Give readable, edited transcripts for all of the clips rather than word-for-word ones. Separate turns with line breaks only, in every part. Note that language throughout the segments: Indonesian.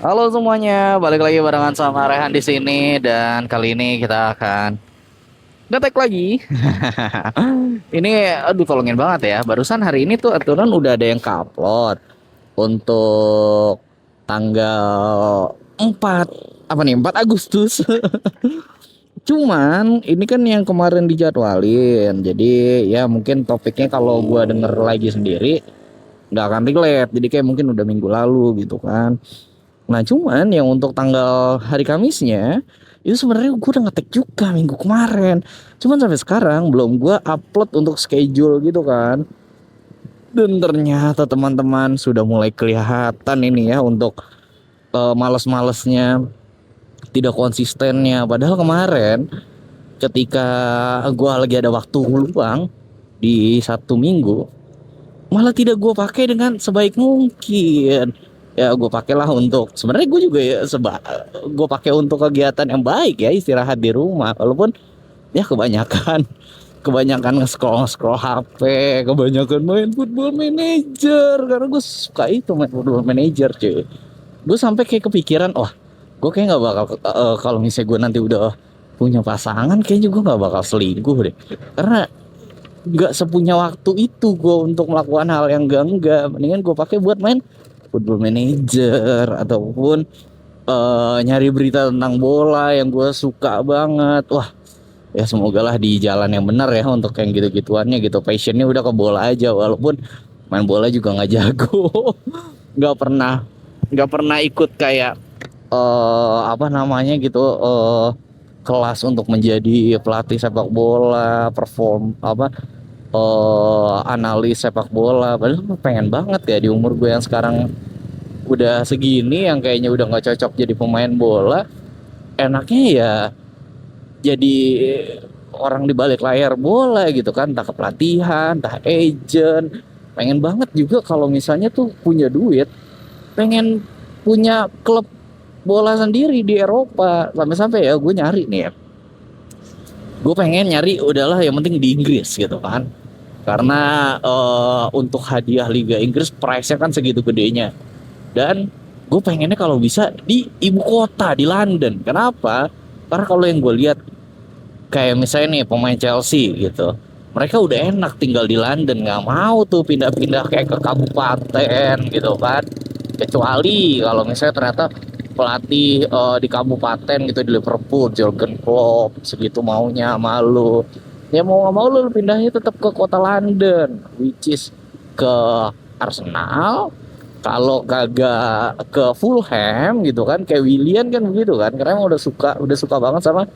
Halo semuanya, balik lagi barengan sama Rehan di sini dan kali ini kita akan ngetek lagi. Ini aduh tolongin banget ya. Barusan hari ini tuh aturan udah ada yang upload untuk tanggal 4 apa nih? 4 Agustus. Cuman ini kan yang kemarin dijadwalin. Jadi ya mungkin topiknya kalau gua denger lagi sendiri nggak akan relate. Jadi kayak mungkin udah minggu lalu gitu kan. Nah cuman yang untuk tanggal hari Kamisnya itu sebenarnya gue udah ngetek juga minggu kemarin. Cuman sampai sekarang belum gue upload untuk schedule gitu kan. Dan ternyata teman-teman sudah mulai kelihatan ini ya untuk males-malesnya, tidak konsistennya. Padahal kemarin ketika gue lagi ada waktu luang di satu minggu, malah tidak gue pakai dengan sebaik mungkin. Ya gue pakailah untuk sebenarnya gue juga ya gue pakai untuk kegiatan yang baik ya, istirahat di rumah, walaupun ya kebanyakan nge-scroll HP, kebanyakan main Football Manager karena gue suka itu main Football Manager cuy. Gue sampai kayak kepikiran, wah gue kayak nggak bakal kalau misalnya gue nanti udah punya pasangan kayaknya gue nggak bakal selingkuh deh, karena nggak sepunya waktu itu gue untuk melakukan hal yang enggak, mendingan gue pakai buat main Football Manager ataupun nyari berita tentang bola yang gue suka banget. Wah ya semoga lah di jalan yang benar ya untuk yang gitu-gituannya gitu, passionnya udah ke bola aja, walaupun main bola juga nggak jago. nggak pernah nggak pernah ikut kayak apa namanya gitu, kelas untuk menjadi pelatih sepak bola, perform apa, analis sepak bola. Padahal pengen banget ya di umur gue yang sekarang udah segini, yang kayaknya udah nggak cocok jadi pemain bola, enaknya ya jadi orang di balik layar bola gitu kan, entah kepelatihan, entah agent. Pengen banget juga kalau misalnya tuh punya duit, pengen punya klub bola sendiri di Eropa. Sampai-sampai ya gue nyari nih ya, gue pengen nyari udahlah yang penting di Inggris gitu kan, karena untuk hadiah Liga Inggris price-nya kan segitu gedenya. Dan gue pengennya kalau bisa di ibu kota, di London. Kenapa? Karena kalau yang gue lihat kayak misalnya nih pemain Chelsea gitu, mereka udah enak tinggal di London, nggak mau tuh pindah-pindah kayak ke kabupaten gitu kan. Kecuali kalau misalnya ternyata pelatih di kabupaten gitu, di Liverpool, Jurgen Klopp segitu maunya malu, ya mau nggak mau lu pindahnya tetap ke kota London, which is ke Arsenal. Kalau kagak ke Fulham gitu kan, kayak Willian kan begitu kan, karena emang udah suka banget sama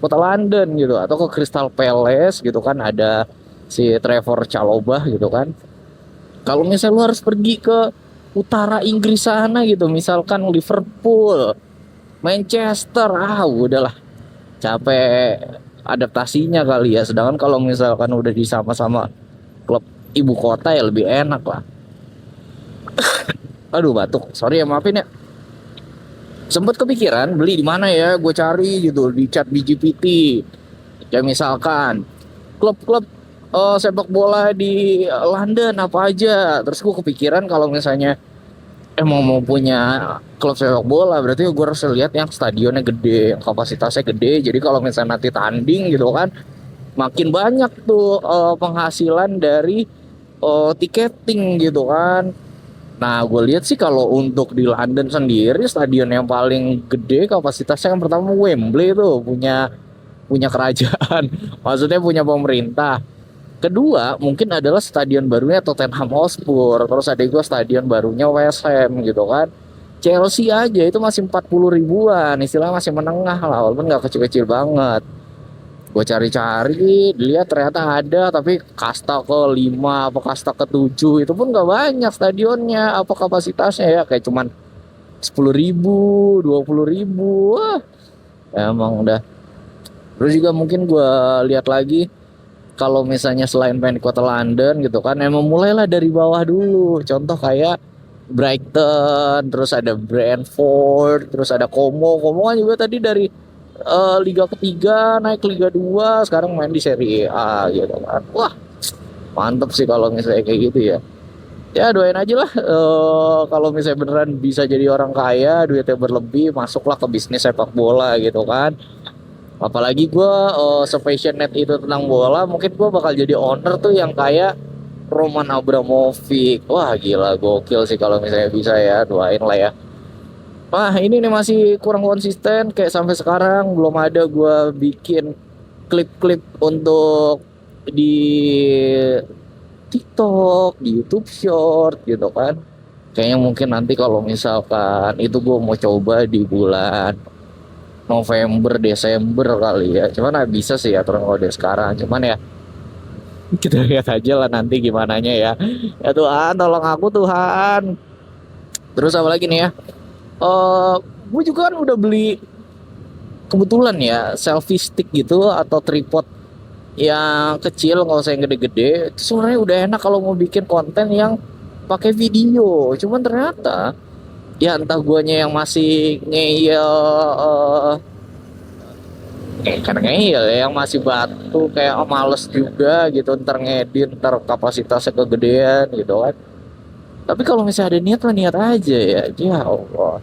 kota London gitu, atau ke Crystal Palace gitu kan, ada si Trevor Chalobah gitu kan. Kalau misalnya lu harus pergi ke utara Inggris sana gitu, misalkan Liverpool, Manchester, udahlah capek adaptasinya kali ya. Sedangkan kalau misalkan udah di sama-sama klub ibu kota ya lebih enak lah. Aduh batuk, sorry ya, maafin ya. Sempet kepikiran beli di mana ya, gue cari gitu di chat GPT. Ya misalkan klub-klub sepak bola di London apa aja. Terus gue kepikiran kalau misalnya emang mau punya klub sepak bola, berarti gue harus lihat yang stadionnya gede, yang kapasitasnya gede. Jadi kalau misalnya nanti tanding gitu kan, makin banyak tuh penghasilan dari tiketing gitu kan. Nah, gue lihat sih kalau untuk di London sendiri, stadion yang paling gede kapasitasnya kan pertama Wembley tuh punya punya kerajaan, maksudnya punya pemerintah. Kedua mungkin adalah stadion barunya Tottenham Hotspur, terus ada juga stadion barunya West Ham gitu kan. Chelsea aja itu masih 40 ribuan, istilahnya masih menengah lah, walaupun nggak kecil-kecil banget. Gue cari-cari, dilihat ternyata ada, tapi kasta ke 5 apa kasta ke 7 itu pun gak banyak stadionnya, apa kapasitasnya ya, kayak cuman 10 ribu, 20 ribu. Wah, emang udah. Terus juga mungkin gue lihat lagi, kalau misalnya selain main di kota London gitu kan, emang mulailah dari bawah dulu. Contoh kayak Brighton, terus ada Brentford, terus ada Como kan juga tadi dari Liga ketiga naik Liga 2, sekarang main di Serie A gitu kan. Wah, mantep sih kalau misalnya kayak gitu ya. Ya doain aja lah, kalau misalnya beneran bisa jadi orang kaya, duitnya berlebih, masuklah ke bisnis sepak bola gitu kan. Apalagi gue sepassionate itu tentang bola, mungkin gue bakal jadi owner tuh yang kayak Roman Abramovich. Wah gila, gokil sih kalau misalnya bisa ya, doain lah ya. Wah ini nih masih kurang konsisten, kayak sampai sekarang belum ada gue bikin klip-klip untuk di TikTok, di YouTube Short gitu kan. Kayaknya mungkin nanti kalau misalkan itu gue mau coba di bulan November, Desember kali ya. Cuman nggak bisa sih ya kalau dari sekarang. Cuman ya kita lihat aja lah nanti gimana ya. Ya Tuhan, tolong aku Tuhan. Terus apa lagi nih ya? Eh, gue juga kan udah beli kebetulan ya selfie stick gitu atau tripod yang kecil, nggak usah yang gede-gede. Itu sebenarnya udah enak kalau mau bikin konten yang pakai video. Cuman ternyata ya entah guanya yang masih ngeyel, karena ngeyel ya, yang masih batu kayak males juga gitu, ntar ngedit ntar kapasitasnya kegedean gitu kan. Tapi kalau misalnya ada niat mah niat aja ya Allah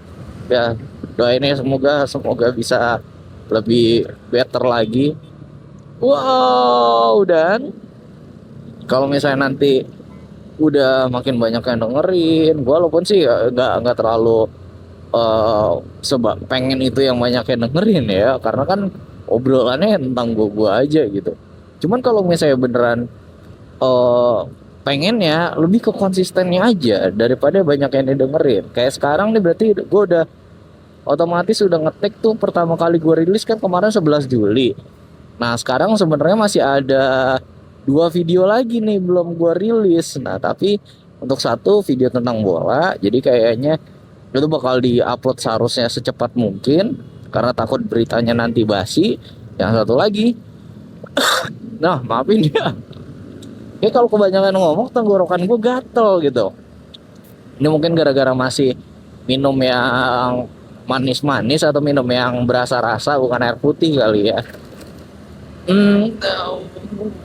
ya. Doain ya, semoga semoga bisa lebih better lagi. Wow, dan kalau misalnya nanti udah makin banyak yang dengerin, walaupun sih nggak terlalu pengen itu yang banyak yang dengerin ya, karena kan obrolannya tentang gua aja gitu. Cuman kalau misalnya beneran eh pengennya lebih ke konsistennya aja daripada banyak yang didengerin. Kayak sekarang nih berarti gua udah otomatis udah ngetek tuh, pertama kali gua rilis kan kemarin 11 Juli. Nah, sekarang sebenarnya masih ada dua video lagi nih belum gua rilis. Nah, tapi untuk satu video tentang bola, jadi kayaknya itu bakal diupload seharusnya secepat mungkin karena takut beritanya nanti basi. Yang satu lagi, nah maafin ya, ya kalau kebanyakan ngomong tenggorokan gue gatel gitu. Ini mungkin gara-gara masih minum yang manis-manis atau minum yang berasa rasa bukan air putih kali ya.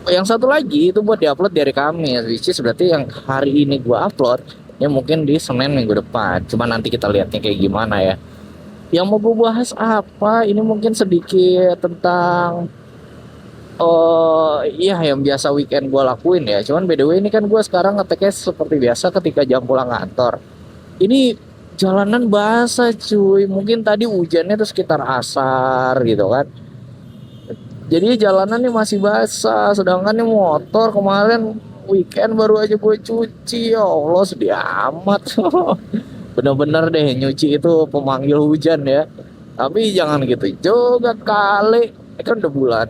Yang satu lagi itu buat diupload dari Kamis, which is berarti yang hari ini gua upload ya mungkin di Senin minggu depan. Cuma nanti kita lihatnya kayak gimana ya. Yang mau gue bahas apa? Ini mungkin sedikit tentang iya yang biasa weekend gue lakuin ya. Cuman by the way ini kan gue sekarang ngeteknya seperti biasa ketika jam pulang kantor. Ini jalanan basah cuy. Mungkin tadi hujannya tuh sekitar asar gitu kan. Jadi jalanan nih masih basah, sedangkan nih motor kemarin weekend baru aja gue cuci. Ya Allah sedih amat. Bener-bener deh nyuci itu pemanggil hujan ya. Tapi jangan gitu juga kali. Ini kan udah bulan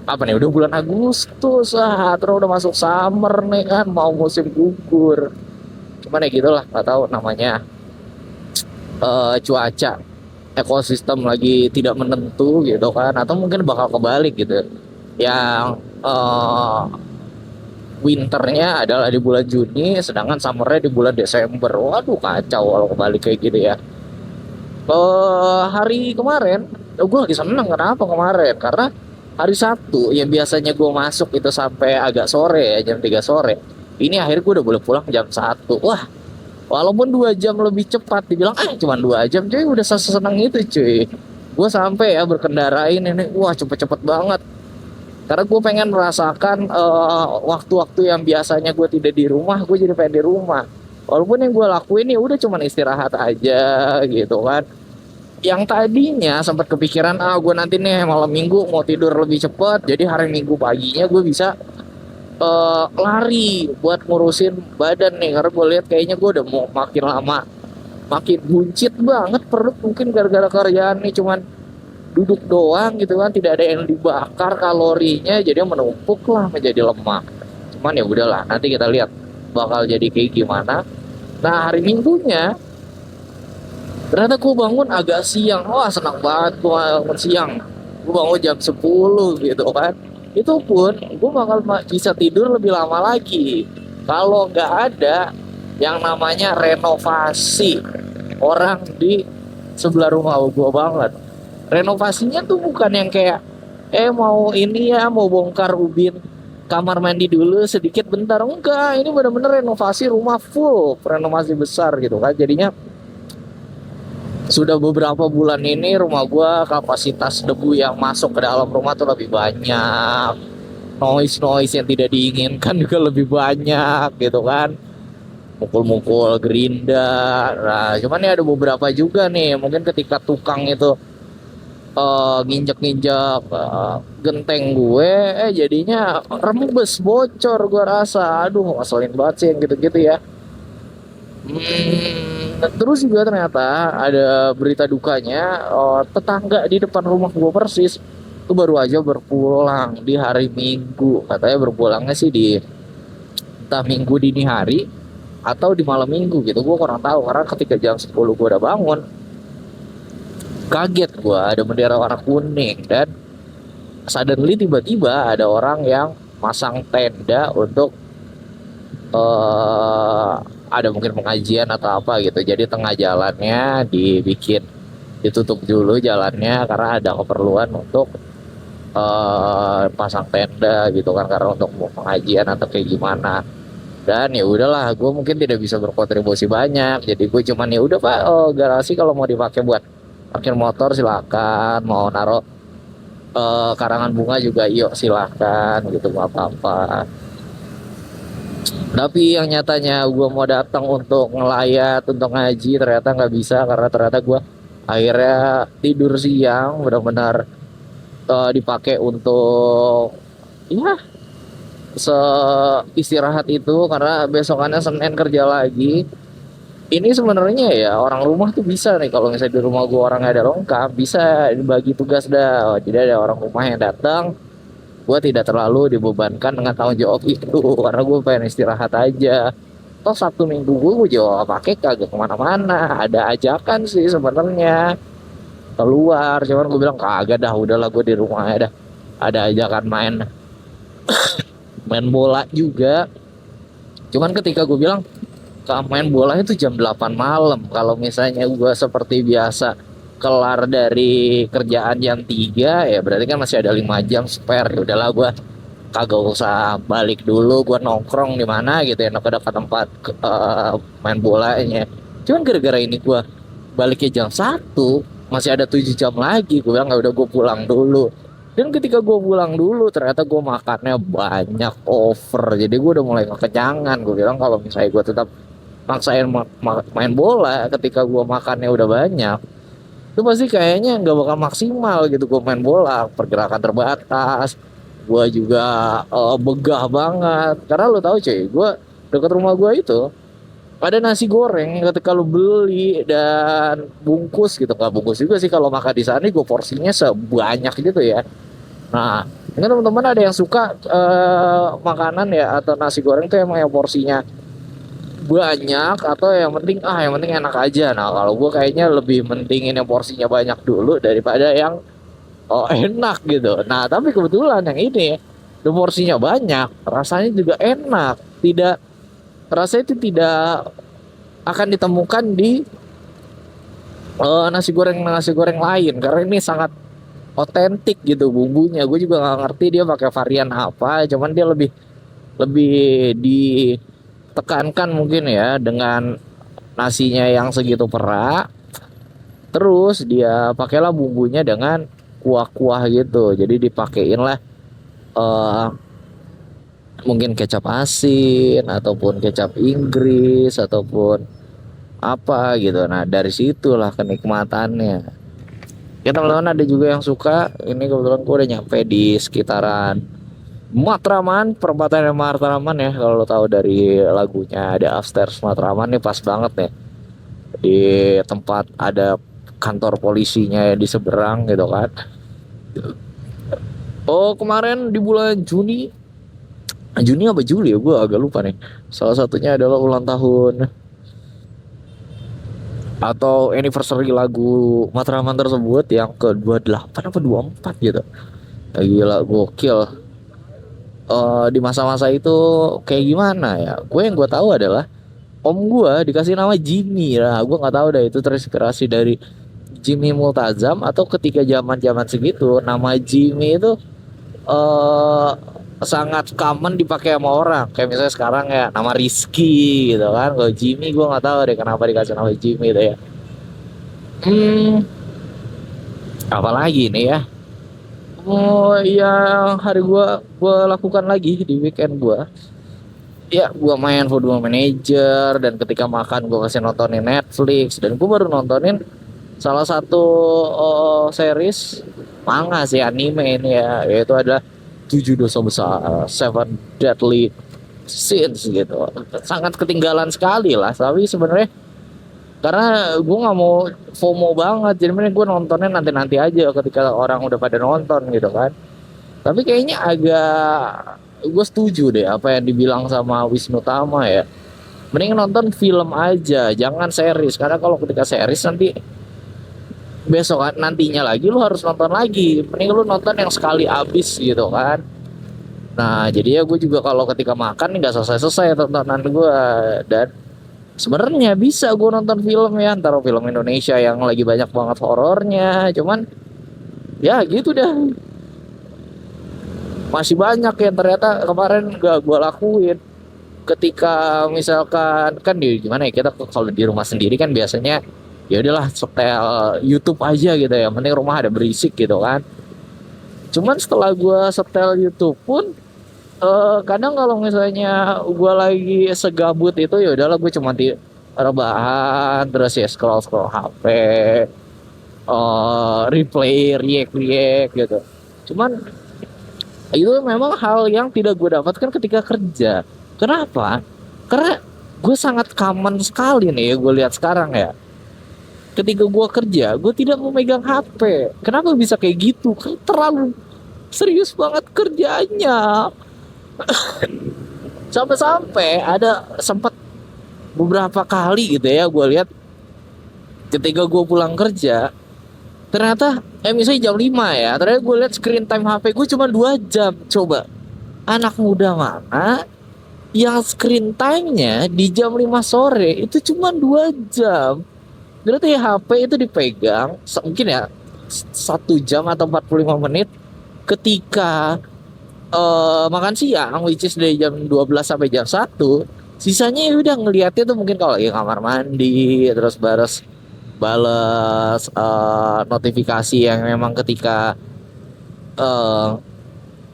apa nih? Udah bulan Agustus, terus udah masuk summer nih kan, mau musim gugur. Cuman ya gitulah, nggak tahu namanya cuaca, ekosistem lagi tidak menentu gitu kan, atau mungkin bakal kebalik gitu. Yang winternya adalah di bulan Juni, sedangkan summernya di bulan Desember. Waduh kacau kalau kebalik kayak gitu ya. Hari kemarin gue lagi seneng, kenapa kemarin? Karena hari Sabtu yang biasanya gue masuk itu sampai agak sore ya, jam 3 sore. Ini akhirnya gue udah boleh pulang jam 1. Wah, walaupun 2 jam lebih cepat, dibilang cuma 2 jam, cuy udah seneng itu cuy. Gue sampai ya berkendara ini, wah cepet-cepet banget. Karena gue pengen merasakan waktu-waktu yang biasanya gue tidak di rumah, gue jadi pengen di rumah. Walaupun yang gue lakuin ya udah cuman istirahat aja gitu kan. Yang tadinya sempat kepikiran gue nanti nih malam minggu mau tidur lebih cepat, jadi hari minggu paginya gue bisa lari buat ngurusin badan nih, karena gue lihat kayaknya gue udah mau makin lama makin buncit banget perut, mungkin gara-gara kerjaan nih cuman duduk doang gitu kan, tidak ada yang dibakar kalorinya, jadi menumpuk lah menjadi lemak. Cuman ya udahlah, nanti kita lihat bakal jadi kayak gimana. Nah hari minggunya ternyata gue bangun agak siang. Wah senang banget gue bangun siang. Gue bangun jam 10 gitu kan. Itu pun gue bakal bisa tidur lebih lama lagi kalau nggak ada yang namanya renovasi orang di sebelah rumah gue banget. Renovasinya tuh bukan yang kayak mau ini ya, mau bongkar ubin kamar mandi dulu sedikit bentar. Enggak, ini bener-bener renovasi rumah full, renovasi besar gitu kan. Jadinya sudah beberapa bulan ini rumah gua kapasitas debu yang masuk ke dalam rumah tuh lebih banyak, noise yang tidak diinginkan juga lebih banyak gitu kan, mukul-mukul gerinda. Nah cuman ya ada beberapa juga nih mungkin ketika tukang itu nginjek-nginjek genteng gue, jadinya rembes bocor gua rasa. Aduh ngeselin banget sih yang gitu-gitu ya. Terus juga ternyata ada berita dukanya, tetangga di depan rumah gua persis itu baru aja berpulang di hari Minggu. Katanya berpulangnya sih di entah Minggu dini hari atau di malam Minggu gitu. Gua kurang tahu karena ketika jam 10 gua udah bangun, kaget gua ada bendera warna kuning dan suddenly tiba-tiba ada orang yang masang tenda untuk eh ada mungkin pengajian atau apa gitu. Jadi tengah jalannya dibikin ditutup dulu jalannya karena ada keperluan untuk pasang tenda gitu kan, karena untuk mau pengajian atau kayak gimana. Dan ya udahlah, gue mungkin tidak bisa berkontribusi banyak. Jadi gue cuman ya udah Pak, garasi kalau mau dipakai buat parkir motor silakan, mau naruh karangan bunga juga yuk silakan gitu, nggak apa-apa. Tapi yang nyatanya gue mau datang untuk ngelayat, untuk ngaji, ternyata nggak bisa karena ternyata gue akhirnya tidur siang, benar-benar dipakai untuk ya istirahat itu karena besokannya Senin kerja lagi. Ini sebenarnya ya orang rumah tuh bisa nih, kalau misalnya di rumah gue orang ada lengkap bisa dibagi tugas dah. Jadi ada orang rumah yang datang, gue tidak terlalu dibebankan dengan tanggung jawab itu karena gue pengen istirahat aja. Toh Sabtu Minggu gue jawab pakai kagak kemana-mana. Ada ajakan sih sebenarnya keluar, cuman gue bilang kagak dah, udahlah gue di rumah aja dah. Ada ajakan main main bola juga, cuman ketika gue bilang main bola itu jam 8 malam, kalau misalnya gue seperti biasa kelar dari kerjaan jam 3, ya berarti kan masih ada 5 jam spare. Ya udahlah gue kagak usah balik dulu, gue nongkrong di mana gitu ya, ke dekat tempat main bolanya. Cuman gara-gara ini gue baliknya jam 1, masih ada 7 jam lagi. Gue bilang nggak, udah gue pulang dulu. Dan ketika gue pulang dulu ternyata gue makannya banyak over, jadi gue udah mulai kekenyangan. Gue bilang kalau misalnya gue tetap maksain main bola ketika gue makannya udah banyak, itu pasti kayaknya nggak bakal maksimal gitu. Gue main bola pergerakan terbatas, gue juga begah banget karena lo tahu cuy, gue dekat rumah gue itu ada nasi goreng. Ketika lu beli dan bungkus gitu, nggak bungkus juga sih kalau makan di sana, gue porsinya sebanyak gitu ya. Nah ini teman-teman ada yang suka makanan ya atau nasi goreng tuh emang yang porsinya banyak atau yang penting enak aja. Nah kalau gue kayaknya lebih mentingin yang porsinya banyak dulu daripada yang enak gitu. Nah tapi kebetulan yang ini porsinya banyak, rasanya juga enak. Tidak, rasa itu tidak akan ditemukan di nasi goreng lain karena ini sangat otentik gitu bumbunya. Gue juga nggak ngerti dia pakai varian apa, cuman dia lebih lebih ditekankan mungkin ya dengan nasinya yang segitu perak. Terus dia pakailah bumbunya dengan kuah-kuah gitu, jadi dipakein lah eh mungkin kecap asin ataupun kecap Inggris ataupun apa gitu. Nah dari situlah kenikmatannya ya teman-teman. Ada juga yang suka, ini kebetulan gue udah nyampe di sekitaran Matraman, perempatan Matraman ya. Kalau lo tahu dari lagunya ada Upstairs Matraman, nih pas banget ya di tempat ada kantor polisinya ya di seberang gitu kan. Oh kemarin di bulan Juni apa Juli ya, gue agak lupa nih. Salah satunya adalah ulang tahun atau anniversary lagu Matraman tersebut yang ke 28 apa 24 gitu. Ya, gila gokil. Di masa-masa itu kayak gimana ya? Yang gue tahu adalah om gue dikasih nama Jimmy. Nah gue nggak tahu dah itu terinspirasi dari Jimmy Multazam atau ketika zaman-zaman segitu nama Jimmy itu eh sangat common dipakai sama orang. Kayak misalnya sekarang ya nama Rizky gitu kan. Kalau Jimmy gue nggak tahu deh kenapa dikasih nama Jimmy gitu ya. Hmm, apalagi nih ya? Oh yang hari gua lakukan lagi di weekend gua. Ya gua main Football Manager dan ketika makan gua kasih nontonin Netflix dan gua baru nontonin salah satu series manga sih anime ini ya yaitu adalah tujuh dosa besar Seven Deadly Sins gitu. Sangat ketinggalan sekali lah tapi sebenarnya karena gue nggak mau FOMO banget jadi mending gue nontonnya nanti-nanti aja ketika orang udah pada nonton gitu kan. Tapi kayaknya agak gue setuju deh apa yang dibilang sama Wisnu Tama ya. Mending nonton film aja, jangan series. Karena kalau ketika series nanti besok nantinya lagi lu harus nonton lagi. Mending lu nonton yang sekali habis gitu kan. Nah jadi ya gue juga kalau ketika makan nggak selesai-selesai tontonan gue. Dan sebenarnya bisa gue nonton film ya, antara film Indonesia yang lagi banyak banget horornya. Cuman ya gitu dah. Masih banyak yang ternyata kemarin gak gue lakuin ketika misalkan kan di gimana ya kita kalau di rumah sendiri kan biasanya ya udahlah setel YouTube aja gitu ya mending rumah ada berisik gitu kan. Cuman setelah gue setel YouTube pun kadang kalau misalnya gue lagi segabut itu ya udahlah gue cuma di rebahan terus ya scroll scroll HP replay react react gitu. Cuman itu memang hal yang tidak gue dapatkan ketika kerja. Kenapa? Karena gue sangat common sekali nih ya gue lihat sekarang ya. Ketika gue kerja, gue tidak memegang HP. Kenapa bisa kayak gitu? Kan terlalu serius banget kerjanya. Sampai-sampai ada sempat beberapa kali gitu ya gue lihat ketika gue pulang kerja ternyata misalnya jam 5 ya ternyata gue lihat screen time HP gue cuma 2 jam. Coba anak muda mana yang screen time-nya di jam 5 sore itu cuma 2 jam. Berarti HP itu dipegang mungkin ya 1 jam atau 45 menit ketika makan siang which is dari jam 12 sampai jam 1. Sisanya ya udah ngeliatnya tuh mungkin kalau lagi kamar mandi terus balas notifikasi yang memang ketika eh,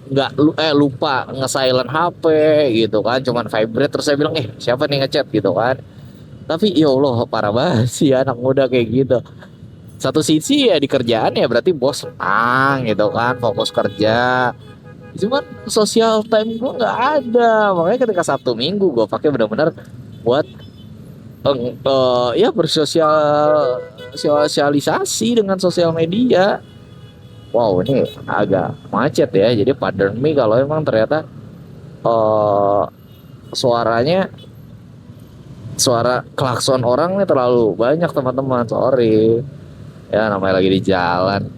nggak lupa nge-silent HP gitu kan cuman vibrate terus saya bilang siapa nih ngechat gitu kan. Tapi ya Allah parah banget sih anak muda kayak gitu. Satu sisi ya di kerjaan ya berarti bos senang gitu kan fokus kerja. Cuman sosial time gue nggak ada makanya ketika Sabtu Minggu gue pakai benar-benar buat ya bersosialisasi dengan sosial media. Wow ini agak macet ya jadi pardon me kalau emang ternyata eh suara klakson orang nih terlalu banyak teman-teman sorry ya namanya lagi di jalan.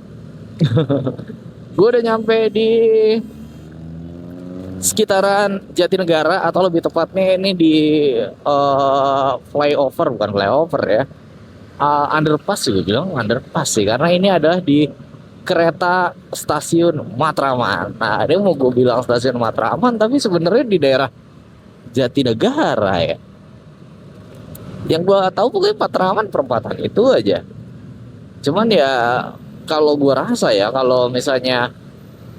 Gue udah nyampe di sekitaran Jatinegara atau lebih tepatnya ini di flyover bukan flyover ya underpass sih gue bilang underpass sih karena ini adalah di kereta stasiun Matraman. Nah dia mau gue bilang stasiun Matraman tapi sebenarnya di daerah Jatinegara ya. Yang gue tahu pokoknya Matraman perempatan itu aja. Cuman ya kalau gue rasa ya kalau misalnya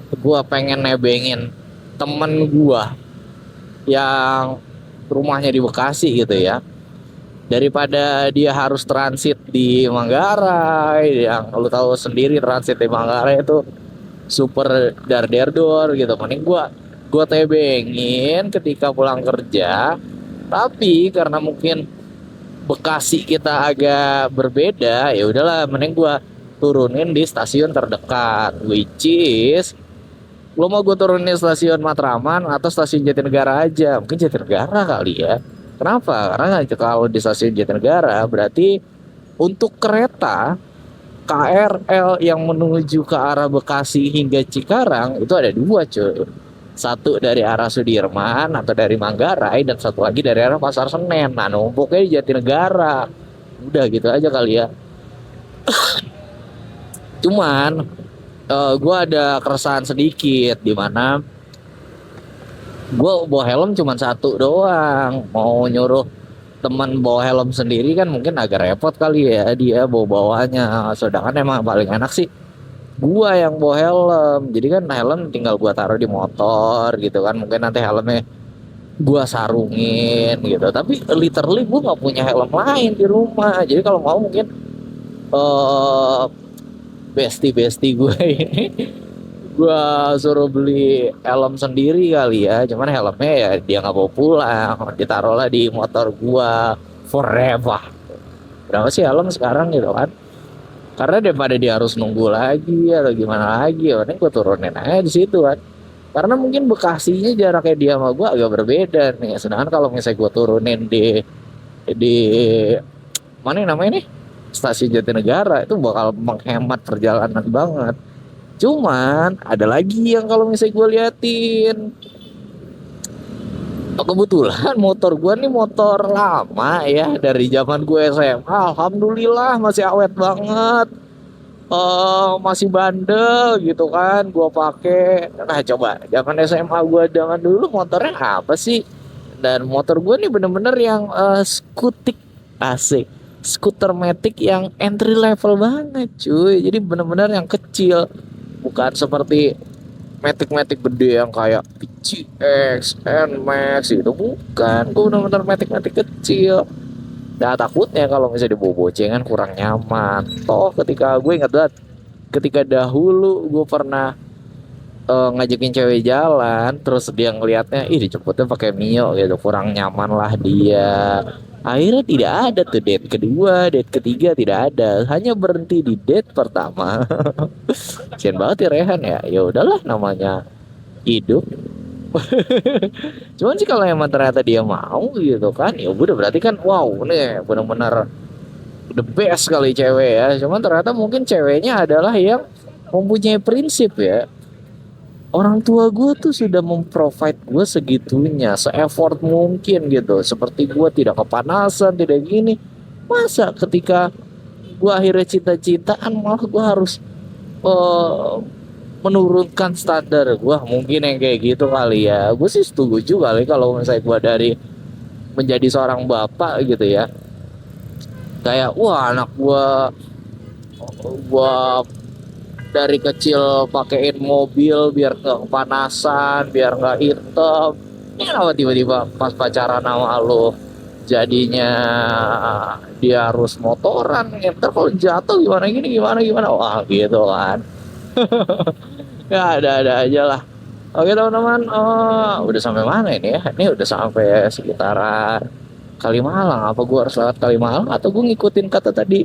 gue pengen nebengin temen gue yang rumahnya di Bekasi gitu ya daripada dia harus transit di Manggarai yang lu tahu sendiri transit di Manggarai itu super dar-der-dor gitu mending gue tebengin ketika pulang kerja. Tapi karena mungkin Bekasi kita agak berbeda ya udahlah mending gue turunin di stasiun terdekat which is lo mau gue turunin stasiun Matraman atau stasiun Jatinegara aja? Mungkin Jatinegara kali ya. Kenapa? Karena kalau di stasiun Jatinegara berarti untuk kereta KRL yang menuju ke arah Bekasi hingga Cikarang itu ada 2 cuy. Satu dari arah Sudirman atau dari Manggarai dan satu lagi dari arah Pasar Senen. Nah numpuknya di Jatinegara. Udah gitu aja kali ya. Cuman gue ada keresahan sedikit di mana gue bawa helm cuma satu doang, mau nyuruh teman bawa helm sendiri kan mungkin agak repot kali ya dia bawa bawanya, sedangkan emang paling enak sih gua yang bawa helm. Jadi kan helm tinggal gua taruh di motor gitu kan, mungkin nanti helmnya gua sarungin gitu, tapi literally gua nggak punya helm lain di rumah. Jadi kalau mau mungkin eh bestie gue ini gua suruh beli helm sendiri kali ya, cuman helmnya ya dia nggak bawa pulang, ditaruhlah di motor gua forever. Berapa sih helm sekarang gitu kan, karena daripada dia harus nunggu lagi atau gimana lagi ya ini gue turunin aja di situ kan, karena mungkin Bekasinya jaraknya dia sama gue agak berbeda nih, sedangkan kalau misalnya gue turunin di mana yang namanya nih, stasiun Jatinegara, itu bakal menghemat perjalanan banget. Cuman ada lagi yang kalau misalnya gue liatin, kebetulan motor gue nih motor lama ya, dari zaman gue SMA, alhamdulillah masih awet banget. Masih bandel gitu kan gua pakai. Nah coba zaman SMA gua dengan dulu motornya apa sih, dan motor gua nih bener-bener yang skutik, asik, skuter matic yang entry level banget cuy, jadi bener-bener yang kecil, bukan seperti matic-matic gede yang kayak PCX, NMAX itu bukan, gua bener-bener matic-matic kecil. Nah takutnya kalau misalnya dibawa boncengan kurang nyaman. Toh ketika gue ingat banget, ketika dahulu gue pernah ngajakin cewek jalan, terus dia ngelihatnya, ih dijemputnya pakai Mio gitu, kurang nyaman lah dia. Akhirnya tidak ada tuh date kedua, date ketiga tidak ada, hanya berhenti di date pertama. Kasian banget ya Rehan ya. Ya udahlah namanya hidup. Cuman sih kalau emang ternyata dia mau gitu kan, ya udah berarti kan wow nih benar-benar the best kali cewek ya. Cuman ternyata mungkin ceweknya adalah yang mempunyai prinsip ya. Orang tua gue tuh sudah memprovide gue segitunya, se-effort mungkin gitu. Seperti gue tidak kepanasan, tidak gini. Masa ketika gue akhirnya cinta-cintaan malah gue harus eh, menurunkan standar gue, mungkin yang kayak gitu kali ya. Gue sih setuju kali kalau misalnya gue dari menjadi seorang bapak gitu ya, kayak wah anak gua dari kecil pakein mobil biar nggak kepanasan, biar nggak hitam. Ini kenapa tiba-tiba pas pacaran sama lo jadinya dia harus motoran, ya ntar kalau jatuh gimana gini gimana gimana, wah gitu kan. Ya ada aja lah. Oke teman-teman, udah sampai mana ini ya? Ini udah sampai sekitaran Kalimalang. Apa gua harus lewat Kalimalang atau gua ngikutin kata tadi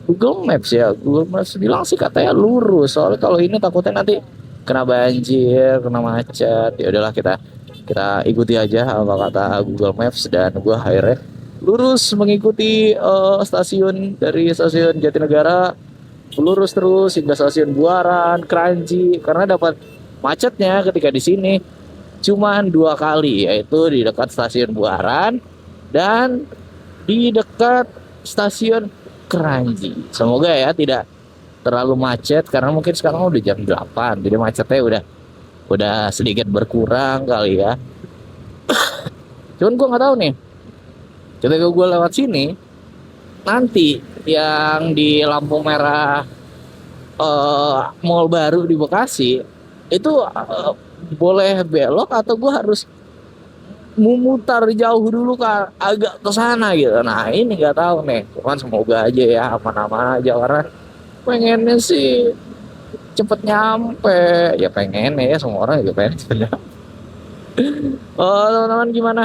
Google Maps ya? Google Maps bilang sih katanya lurus. Soalnya kalau ini takutnya nanti kena banjir, kena macet. Ya udahlah kita kita ikuti aja apa kata Google Maps, dan gua akhirnya lurus mengikuti stasiun, dari stasiun Jatinegara lurus terus hingga stasiun Buaran, Kranji, karena dapat macetnya ketika di sini cuman dua kali, yaitu di dekat stasiun Buaran dan di dekat stasiun Kranji. Semoga ya tidak terlalu macet, karena mungkin sekarang udah jam 8 jadi macetnya udah sedikit berkurang kali ya. Cuman gue nggak tahu nih ketika gue lewat sini nanti yang di lampu merah mall baru di Bekasi itu boleh belok atau gue harus memutar jauh dulu kan agak ke sana gitu. Nah ini nggak tahu nih, cuman semoga aja ya aman-aman aja, karena pengennya sih cepet nyampe. Ya pengen ya, semua orang juga pengen cepet nyampe. Teman-teman gimana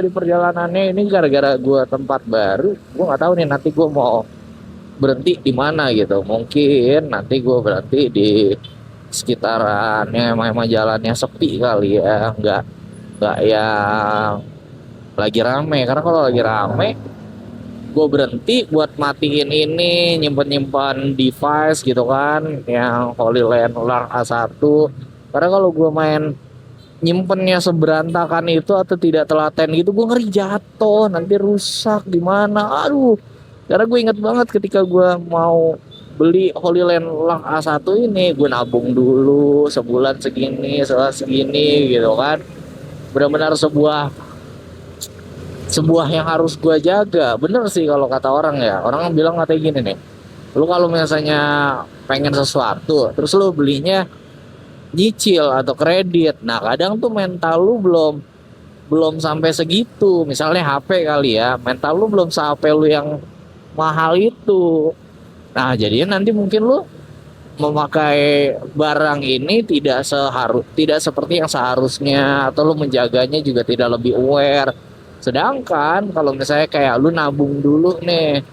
di perjalanannya ini, gara-gara gue tempat baru, gue nggak tahu nih nanti gue mau berhenti di mana gitu. Mungkin nanti gue berhenti di sekitarannya, emang jalannya sepi kali ya, nggak yang lagi rame, karena kalau lagi rame gue berhenti buat matiin ini, nyimpen device gitu kan, yang Holy Land Lark A1. Karena kalau gue main nyimpennya seberantakan itu atau tidak telaten gitu, gue ngeri jatuh nanti rusak gimana, aduh. Karena gue inget banget ketika gue mau beli Holy Land Lark A1 ini, gue nabung dulu sebulan segini, setelah segini gitu kan. benar-benar sebuah sebuah yang harus gua jaga. Bener sih kalau kata orang ya, orang bilang katanya gini nih, lu kalau misalnya pengen sesuatu terus lu belinya nyicil atau kredit, nah kadang tuh mental lu belum belum sampai segitu. Misalnya HP kali ya, mental lu belum sampai lu yang mahal itu. Nah jadinya nanti mungkin lu memakai barang ini tidak seperti yang seharusnya, atau lu menjaganya juga tidak lebih aware. Sedangkan kalau misalnya kayak lu nabung dulu nih,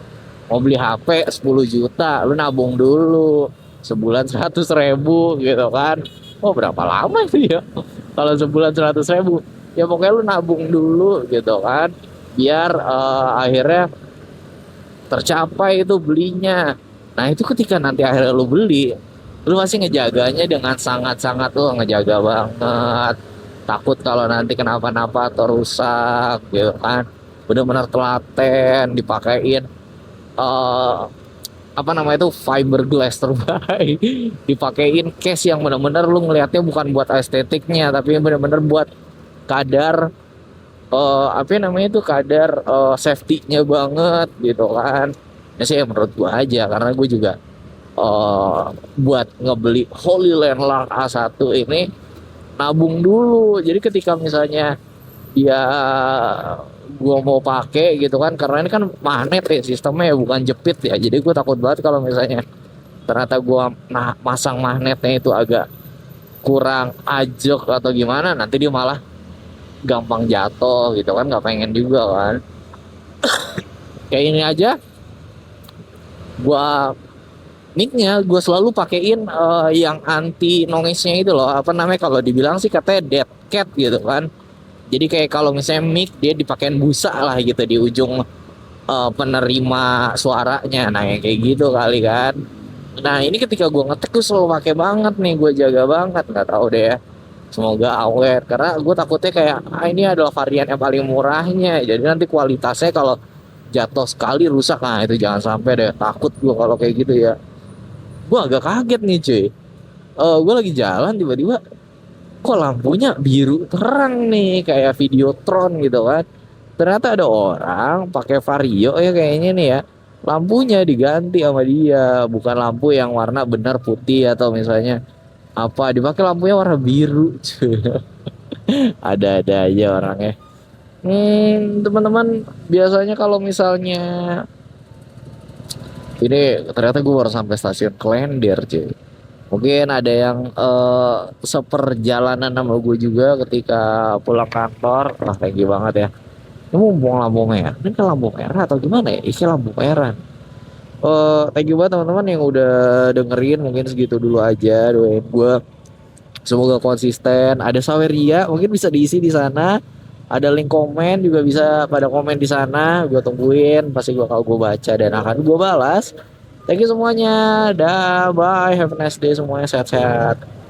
mau beli HP 10 juta, lu nabung dulu sebulan 100 ribu gitu kan. Oh berapa lama sih ya kalau sebulan 100 ribu? Ya pokoknya lu nabung dulu gitu kan, biar akhirnya tercapai itu belinya. Nah itu ketika nanti akhirnya lu beli, lu masih ngejaganya dengan sangat-sangat, lu ngejaga banget, takut kalau nanti kenapa-napa atau rusak gitu kan. Bener-bener telaten dipakein eh apa namanya itu fiberglass terbaik, dipakein case yang bener-bener lu ngelihatnya bukan buat estetiknya tapi bener-bener buat kadar apa namanya itu kadar safety-nya banget gitu kan. Ya sih menurut gua aja, karena gue juga eh buat ngebeli Holy Landmark A1 ini nabung dulu. Jadi ketika misalnya dia gua mau pakai gitu kan, karena ini kan magnet ya sistemnya ya, bukan jepit ya. Jadi gue takut banget kalau misalnya ternyata gua masang magnetnya itu agak kurang ajok atau gimana, nanti dia malah gampang jatuh gitu kan, nggak pengen juga kan. Kayak ini aja, gua micnya gue selalu pakein yang anti noise-nya itu loh, apa namanya, kalau dibilang sih katanya dead cat gitu kan. Jadi kayak kalau misalnya mic dia dipakein busa lah gitu di ujung penerima suaranya, nah yang kayak gitu kali kan. Nah ini ketika gue ngetek gue selalu pakai banget nih, gue jaga banget, nggak tahu deh ya, semoga awet, karena gue takutnya kayak ini adalah varian yang paling murahnya, jadi nanti kualitasnya kalau jatuh sekali rusak, nah itu jangan sampai deh, takut gue kalau kayak gitu ya. Gue agak kaget nih cuy, gue lagi jalan tiba-tiba kok lampunya biru terang nih kayak Videotron gitu kan. Ternyata ada orang pakai Vario ya kayaknya nih ya, lampunya diganti sama dia, bukan lampu yang warna benar putih atau misalnya apa, dipakai lampunya warna biru cuy. Ada-ada aja orangnya. Teman-teman, biasanya kalau misalnya ini, ternyata gue baru sampai stasiun Klender cuy. Mungkin ada yang seperjalanan sama gue juga ketika pulang kantor. Wah, thank you banget ya. Ini mumpung lampu merah. Ini kan lampu merah atau gimana ya? Isi lampu merah. Thank you banget teman-teman yang udah dengerin. Mungkin segitu dulu aja. Doain gue semoga konsisten. Ada Saweria, mungkin bisa diisi di sana. Ada link komen juga, bisa pada komen di sana. Gue tungguin. Pasti gue baca dan akan gue balas. Thank you semuanya. Dah, bye. Have a nice day semuanya. Sehat-sehat.